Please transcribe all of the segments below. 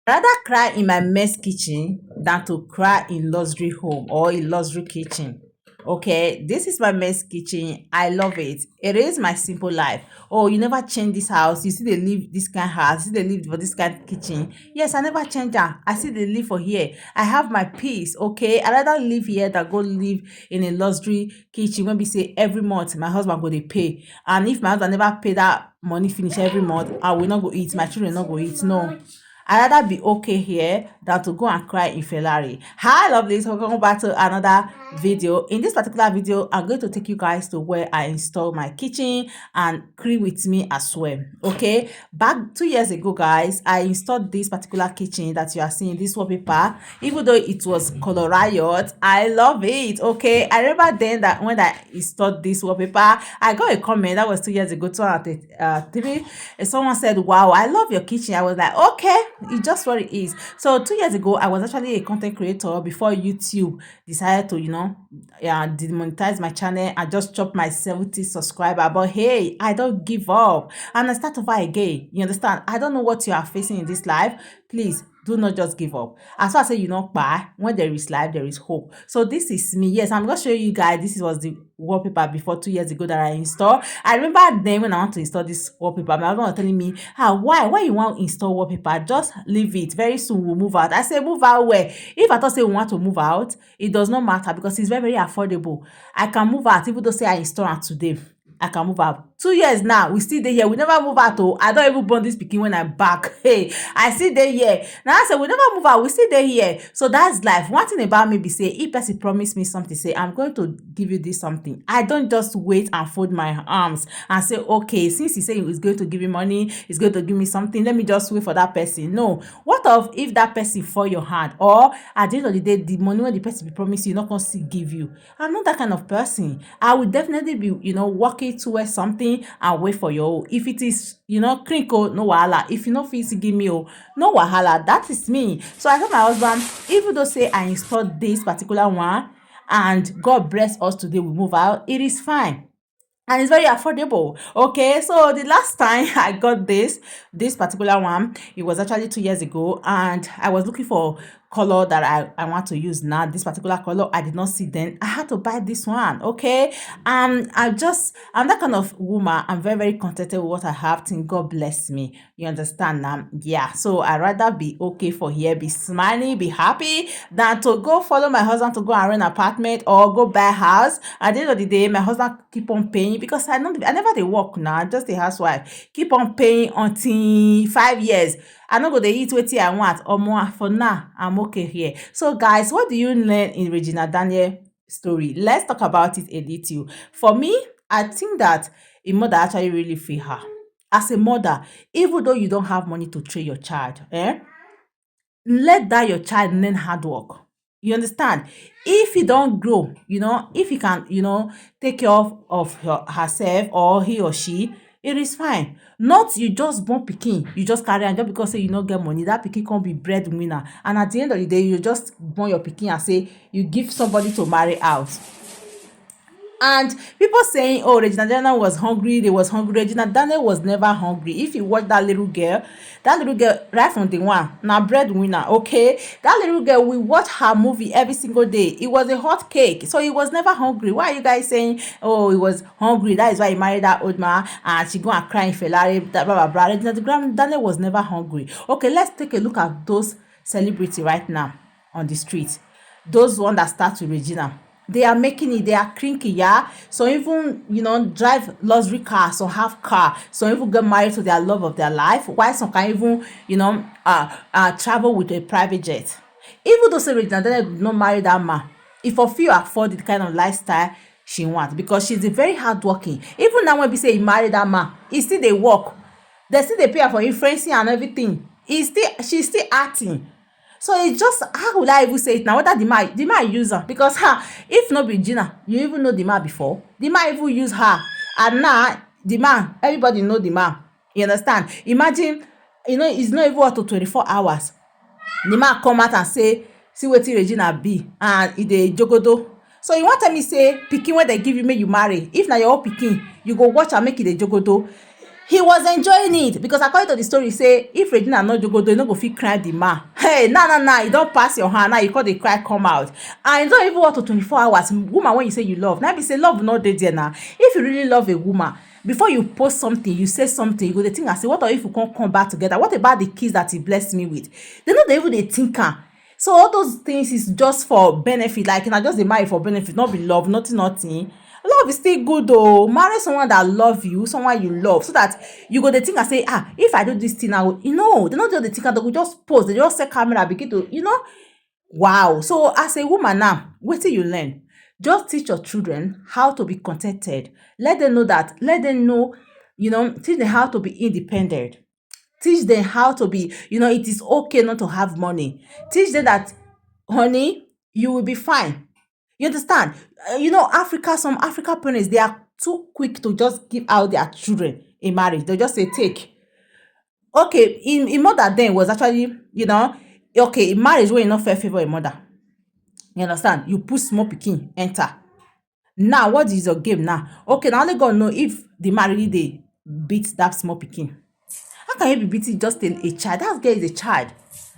Rather cry in my mess kitchen than to cry in luxury home or in luxury kitchen. Okay, this is my mess kitchen. I love it. It is my simple life. Oh, you never change this house. You see they live this kind of house. You see they live for this kind of kitchen. Yes, I never change that. I see they live for here. I have my peace. Okay, I rather live here than go live in a luxury kitchen. When we say every month my husband go dey pay, and if my husband never pay that money finish every month, I will not go eat. My children not go eat. No. I rather be okay here than to go and cry in Ferrari. Hi, lovelies. Welcome back to another video. In this particular video, I'm going to take you guys to where I install my kitchen and create with me as well. Okay, back 2 years ago, guys, I installed this particular kitchen that you are seeing, this wallpaper. Even though it was color riot, I love it. Okay, I remember then that when I installed this wallpaper, I got a comment that was 2 years ago, 2003. And someone said, wow, I love your kitchen. I was like, okay, it's just what it is. So 2 years ago, I was actually a content creator before YouTube decided to, demonetize my channel and just chop my 70 subscriber. But hey, I don't give up and I start over again. You understand? I don't know what you are facing in this life. Please do not just give up. As far as I say you not buy, when there is life, there is hope. So this is me. Yes, I'm gonna show you guys. This was the wallpaper before 2 years ago that I installed. I remember then when I want to install this wallpaper, my husband was telling me, why you want to install wallpaper? Just leave it. Very soon we'll move out. I say, move out where? If I thought say we want to move out, it does not matter because it's very, very affordable. I can move out even though say I install it today. I can move out. 2 years now, we still dey here. We never move out. Oh, I don't even born this pikin when I'm back. Hey, I still dey here. Now I say we never move out. We still dey here. So that's life. One thing about me be say, if person promise me something, say I'm going to give you this something. I don't just wait and fold my arms and say, okay, since he say he's going to give me money, he's going to give me something. Let me just wait for that person. No. What of if that person fall your hand, or at the end of the day, the money when the person be promise you, not gonna still give you? I'm not that kind of person. I will definitely be, working towards something and wait for your own. If it is, crinkle, no wahala. If you no fit give me, no wahala. That is me. So I told my husband, even though say I installed this particular one and God bless us today, we move out, it is fine. And it's very affordable. Okay, so the last time I got this particular one, it was actually 2 years ago, and I was looking for color that I want to use now. This particular color I did not see then. I had to buy this one. Okay, I'm that kind of woman. I'm very, very contented with what I have. Think God bless me. You understand now? Yeah. So I rather be okay for here, be smiling, be happy, than to go follow my husband to go and rent an apartment or go buy a house. At the end of the day, my husband keep on paying because I never dey work now, just a housewife. Keep on paying until 5 years. I no go dey eat wetin I want. Omo, for now, I'm okay here. So guys, what do you learn in Regina Daniel story? Let's talk about it a little. For me, I think that a mother actually really feel her. As a mother, even though you don't have money to train your child, let that your child learn hard work. You understand? If he don't grow, if he can, take care of herself, or he or she, it is fine. Not you just born pikin, you just carry am just because say you no get money, that pikin can't be breadwinner. And at the end of the day, you just born your pikin and say you give somebody to marry out. And people saying, oh, Regina Daniel was hungry, they was hungry. Regina Daniel was never hungry. If you watch that little girl, right from the one, now breadwinner, okay? That little girl, we watch her movie every single day. It was a hot cake. So he was never hungry. Why are you guys saying, oh, he was hungry? That is why he married that old man and she go and cry in Ferrari, blah, blah, blah. Regina Daniel was never hungry. Okay, let's take a look at those celebrities right now on the street. Those one that start with Regina. They are making it, they are cranky, yeah. So even drive luxury cars, some have car, some even get married to their love of their life, while some can even travel with a private jet. Even though say Regina Daniel did not marry that man, if for few afford the kind of lifestyle she wants, because she's a very hardworking. Even now when we say he married that man, he still they work, they still they pay her for influencing and everything. She's still acting. So it's just, how would I even say it now? Whether the man use her, because if not be Gina, you even know the man before. The man even use her, and now the man, everybody know the man. You understand? Imagine, it's not even up to 24 hours. The man come out and say, see wetin Regina be, and e dey jogodo. So you want tell me say pikin wey dem give you make you marry, if na your own pikin, you go watch am make e dey jogodo? he was enjoying it because according to the story say if Regina no jogodo you no go fit cry the man. Hey, nah, you don't pass your hand now, you call the cry come out, and you don't even want to 24 hours woman when you say you love. Now be say love no dey there now. If you really love a woman, before you post something, you say something, you go dey think and say what if we can't come back together, what about the kids that he blessed me with? They no dey even dey think am. So all those things is just for benefit, like na just dey marry for benefit, not be love, nothing. Love is still good though. Marry someone that love you, someone you love, so that you go dey think and say, if I do this thing now, they not just dey think and they go just post, they just set camera, begin to, wow. So as a woman now, wetin you learn? Just teach your children how to be contented. Let them know, teach them how to be independent. Teach them how to be, it is okay not to have money. Teach them that, honey, you will be fine. You understand? Some African parents, they are too quick to just give out their children in marriage. They just say, take. Okay, in mother then was actually, okay, in marriage when you not fair favor a mother. You understand? You put small pikin, enter. Now, what is your game now? Okay, now only God know if the married they beat that small pikin. How can you be beating just a child? That girl is a child.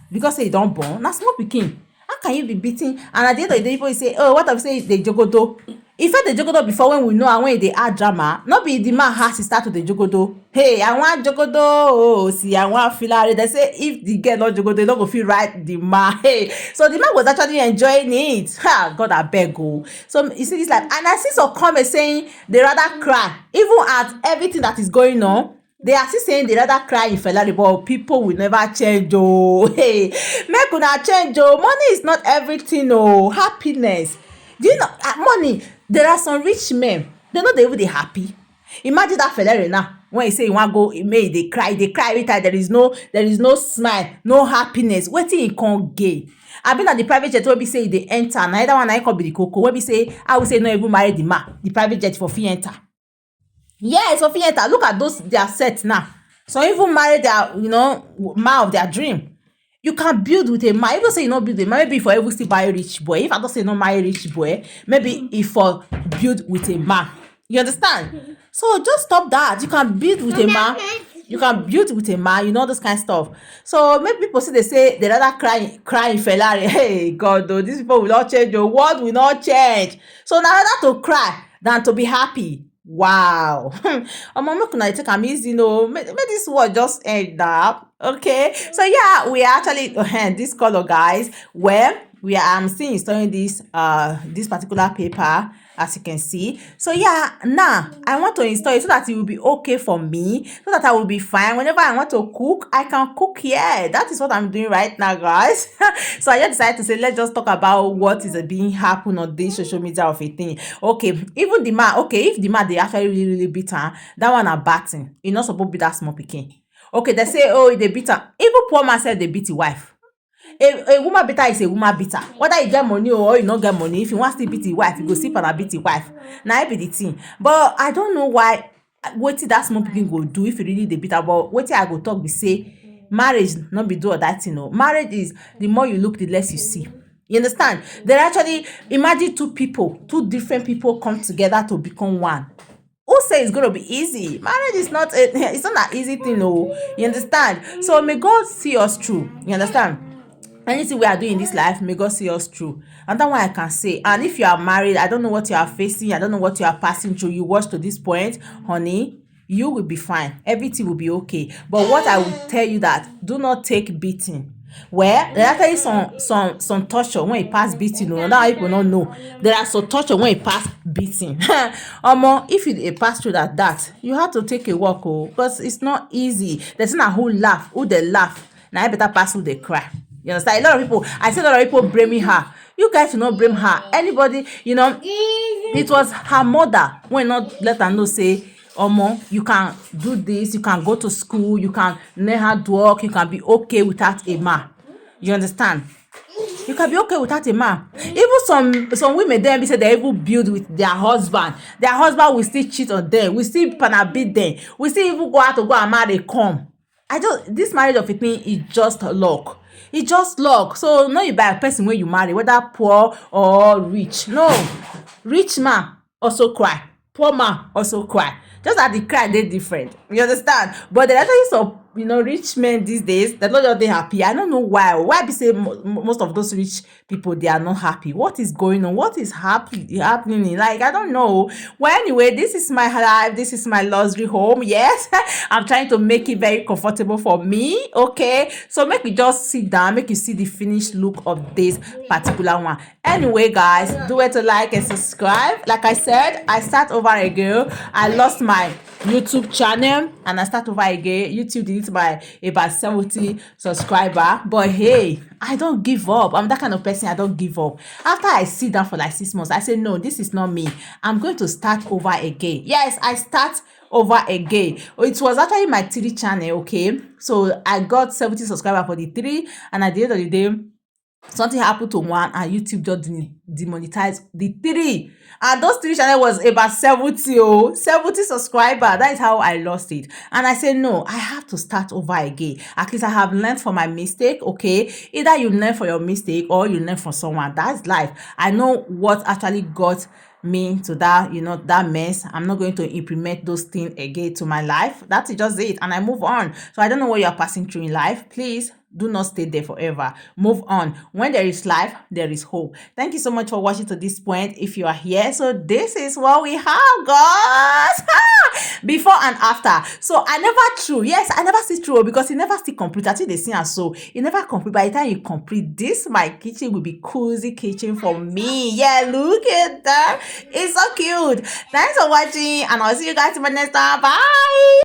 Because say you don't born, na small pikin. How can you be beating? And at the end of the day, people say, oh, what if say they jogodo? If they jogodo before when we know and when they add drama, not be the man has to start with the jogodo. Hey, I want jogodo. Oh, see, I want filari. They say if the girl not jogodo, they not go feel right the man. Hey, so the man was actually enjoying it. Ha, God, I beg you. So you see this life, and I see some comments saying they rather cry, even at everything that is going on. They are still saying they rather cry in Ferrari, but people will never change. Oh, hey, make una change. Oh, money is not everything. Oh, happiness. Do you know money? There are some rich men. They know they will be happy. Imagine that Ferrari now. When you say you want to go, they cry every time. There is no smile, no happiness. What till you can't gain? I been at the private jet where we say they enter. Neither one I can be the cocoa. Where we say I will say no even marry the man. The private jet for fee enter. Yes, for theater. Look at those their sets now. So even marry their, man of their dream. You can build with a man. Even say you not build a man, maybe for every still buy rich boy. If I don't say no marry rich boy, maybe if for build with a man. You understand? So just stop that. You can build with a man. You can build with a man, this kind of stuff. So maybe people say they rather cry in Ferrari. Hey God, though, these people will not change. The world will not change. So now rather to cry than to be happy. Wow. Make una take am easy, make this word just end up. Okay, so yeah, we are actually this color, guys, where we are I'm still installing this particular paper, as you can see. So yeah, now I want to install it so that it will be okay for me, so that I will be fine whenever I want to cook. I can cook here. That is what I'm doing right now, guys. So I just decided to say, let's just talk about what is being happen on this social media of a thing. Okay, even the man, if the man they actually really beat her, that one are batting. You're not supposed to be that small pikin. Okay, they say, oh, they beat her. Even poor man said they beat the wife. A woman beater is a woman beater. Whether you get money or you not get money, if you want to beat the wife, you go sleep and beat the wife. Now I be the thing. But I don't know why what that small people go do if you really the beater. But what I go talk, we say marriage not be do or that thing. Marriage is the more you look, the less you see. You understand? They actually imagine two different people come together to become one. Who say it's gonna be easy? Marriage is not it's not an easy thing, no. You understand? So may God see us through. You understand? Anything we are doing in this life, may God see us through. And that's why I can say, and if you are married, I don't know what you are facing, I don't know what you are passing through, you watch to this point, honey, you will be fine. Everything will be okay. But what I will tell you that, do not take beating. Well, there are actually some torture when it pass beating. Now people don't know. There are some torture when it pass beating. If you pass through that, you have to take a walk, because it's not easy. There's not who laugh, who they laugh. Now I better pass who they cry. You understand? I see a lot of people blaming her. You guys should not blame her. Anybody, it was her mother when not let her know, say, you can do this, you can go to school, you can learn how to work, you can be okay without a man. You understand? You can be okay without a man. Even some women there be say they even build with their husband. Their husband will still cheat on them, will still beat them, will still even go out to go and marry come. This marriage of a thing is just luck. It's just luck. So no, you buy a person when you marry, whether poor or rich. No, rich man also cry, poor man also cry. Just that the cry they different. You understand? But there are actually some rich men these days that not just they happy. I don't know why. Why be say most of those rich people they are not happy? What is going on? What is happening? Like I don't know. Well, anyway, this is my life. This is my luxury home. Yes, I'm trying to make it very comfortable for me. Okay, so make me just sit down. Make you see the finished look of this particular one. Anyway, guys, do it to like and subscribe. Like I said, I start over again. I lost my YouTube channel and I start over again. YouTube deleted by about 70 subscriber. But hey, I don't give up. I'm that kind of person. I don't give up. After I sit down for like 6 months, I say, no, this is not me. I'm going to start over again. Yes, I start over again. It was actually my 3 channel, okay? So I got 70 subscribers for the 3, and at the end of the day, something happened to one and YouTube just demonetized the 3, and those 3 channel was about 70 subscribers. That is how I lost it, and I said no, I have to start over again. At least I have learned from my mistake. Okay, either you learn from your mistake or you learn from someone. That's life. I know what actually got me to that that mess. I'm not going to implement those things again to my life. That's just it, and I move on. So I don't know what you are passing through in life. Please do not stay there forever. Move on. When there is life, there is hope. Thank you so much for watching to this point. If you are here, so this is what we have, guys. Before and after. So I never threw. Yes, I never see through because it never still complete. I think they see and so it never complete. By the time you complete this, my kitchen will be cozy kitchen for me. Yeah, look at that. It's so cute. Thanks for watching, and I'll see you guys in my next time. Bye.